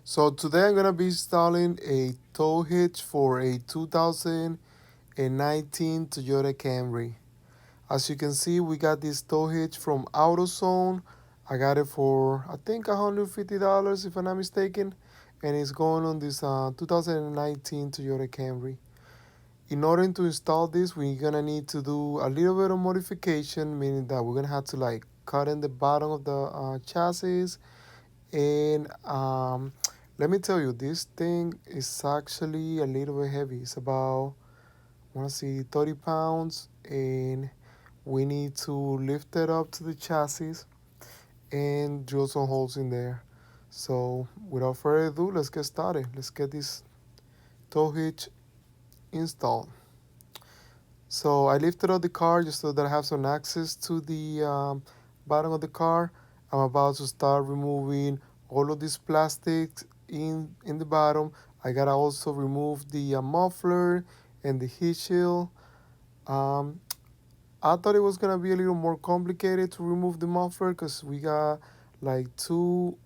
So today I'm gonna be installing a tow hitch for a 2019 Toyota Camry. As you can see, we got this tow hitch from AutoZone. I got it for I think $150 if I'm not mistaken, and it's going on this 2019 Toyota Camry. In order to install this, we're gonna need to do a little bit of modification, meaning that we're gonna have to like cut in the bottom of the chassis and let me tell you, this thing is actually a little bit heavy. It's about, I want to see, 30 pounds. And we need to lift it up to the chassis and drill some holes in there. So without further ado, let's get started. Let's get this tow hitch installed. So I lifted up the car just so that I have some access to the bottom of the car. I'm about to start removing all of this plastic in the bottom. I gotta also remove the muffler and the hitch. Um, I thought it was gonna be a little more complicated to remove the muffler because we got like two or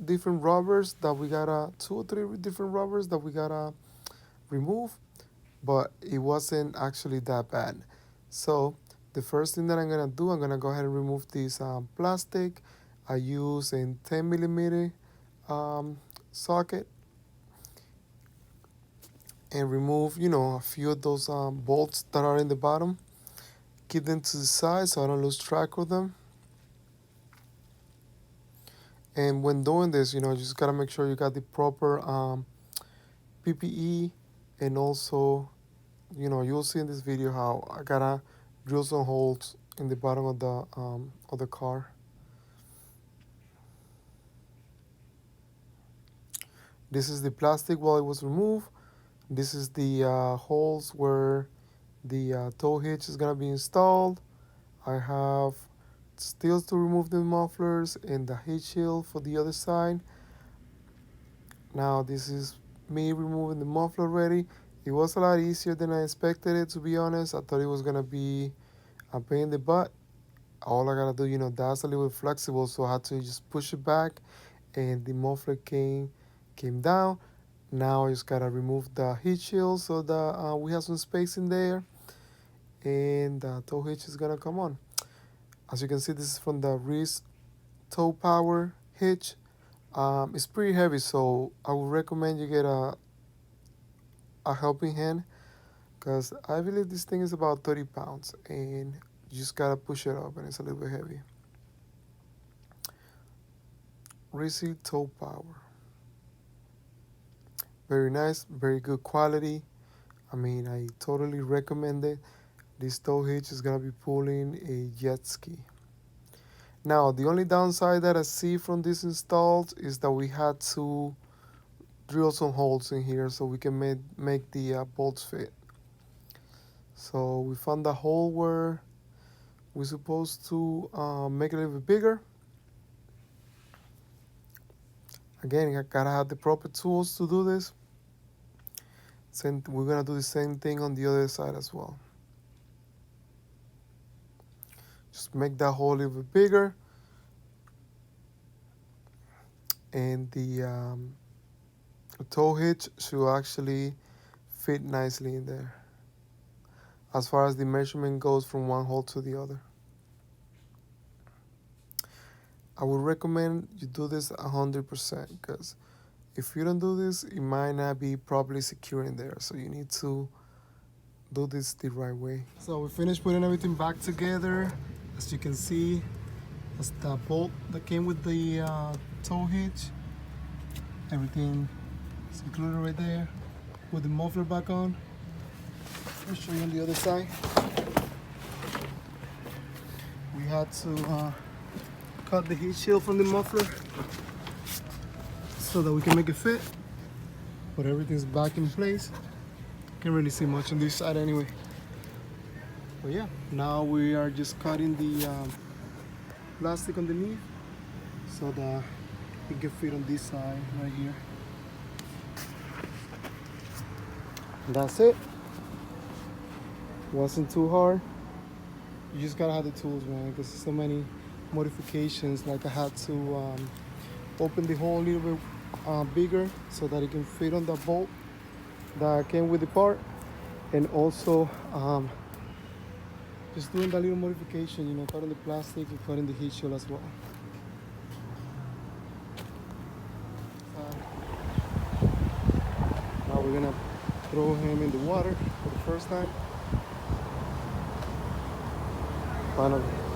three different rubbers that we gotta remove, but it wasn't actually that bad. So the first thing that I'm gonna do, I'm gonna go ahead and remove this plastic. I use a 10 millimeter socket and remove, a few of those bolts that are in the bottom. Keep them to the side so I don't lose track of them. And when doing this, you just gotta make sure you got the proper PPE, and also, you'll see in this video how I gotta drill some holes in the bottom of the car. This is the plastic while it was removed. This is the holes where the tow hitch is gonna be installed. I have still to remove the mufflers and the hitch shield for the other side. Now this is me removing the muffler already. It was a lot easier than I expected it, to be honest. I thought it was gonna be a pain in the butt. All I gotta do, that's a little bit flexible, so I had to just push it back and the muffler came down. Now I just gotta remove the heat shield so that we have some space in there, and the tow hitch is gonna come on. As you can see, this is from the wrist tow power hitch. It's pretty heavy, so I would recommend you get a helping hand, because I believe this thing is about 30 pounds and you just gotta push it up and it's a little bit heavy. Wrist tow power. Very nice, very good quality. I mean, I totally recommend it. This tow hitch is gonna be pulling a Jetski. Now, the only downside that I see from this installed is that we had to drill some holes in here so we can make the bolts fit. So we found the hole where we're supposed to make it a little bit bigger. Again, I gotta have the proper tools to do this. We're gonna do the same thing on the other side as well. Just make that hole a little bit bigger, and the tow hitch should actually fit nicely in there as far as the measurement goes from one hole to the other. I would recommend you do this 100%, because if you don't do this, it might not be properly secure in there. So you need to do this the right way. So we finished putting everything back together. As you can see, that's the bolt that came with the tow hitch. Everything is included right there. Put the muffler back on. I'll show you on the other side. We had to cut the heat shield from the muffler so that we can make it fit, but everything's back in place. Can't really see much on this side anyway. But yeah, now we are just cutting the plastic underneath so that it can fit on this side right here. And that's it. Wasn't too hard. You just gotta have the tools, man, because there's so many modifications. Like I had to open the hole a little bit bigger so that it can fit on the bolt that came with the part. And also just doing that little modification, you know, cutting the plastic and cutting the heat shield as well. Now we're gonna throw him in the water for the first time. Finally.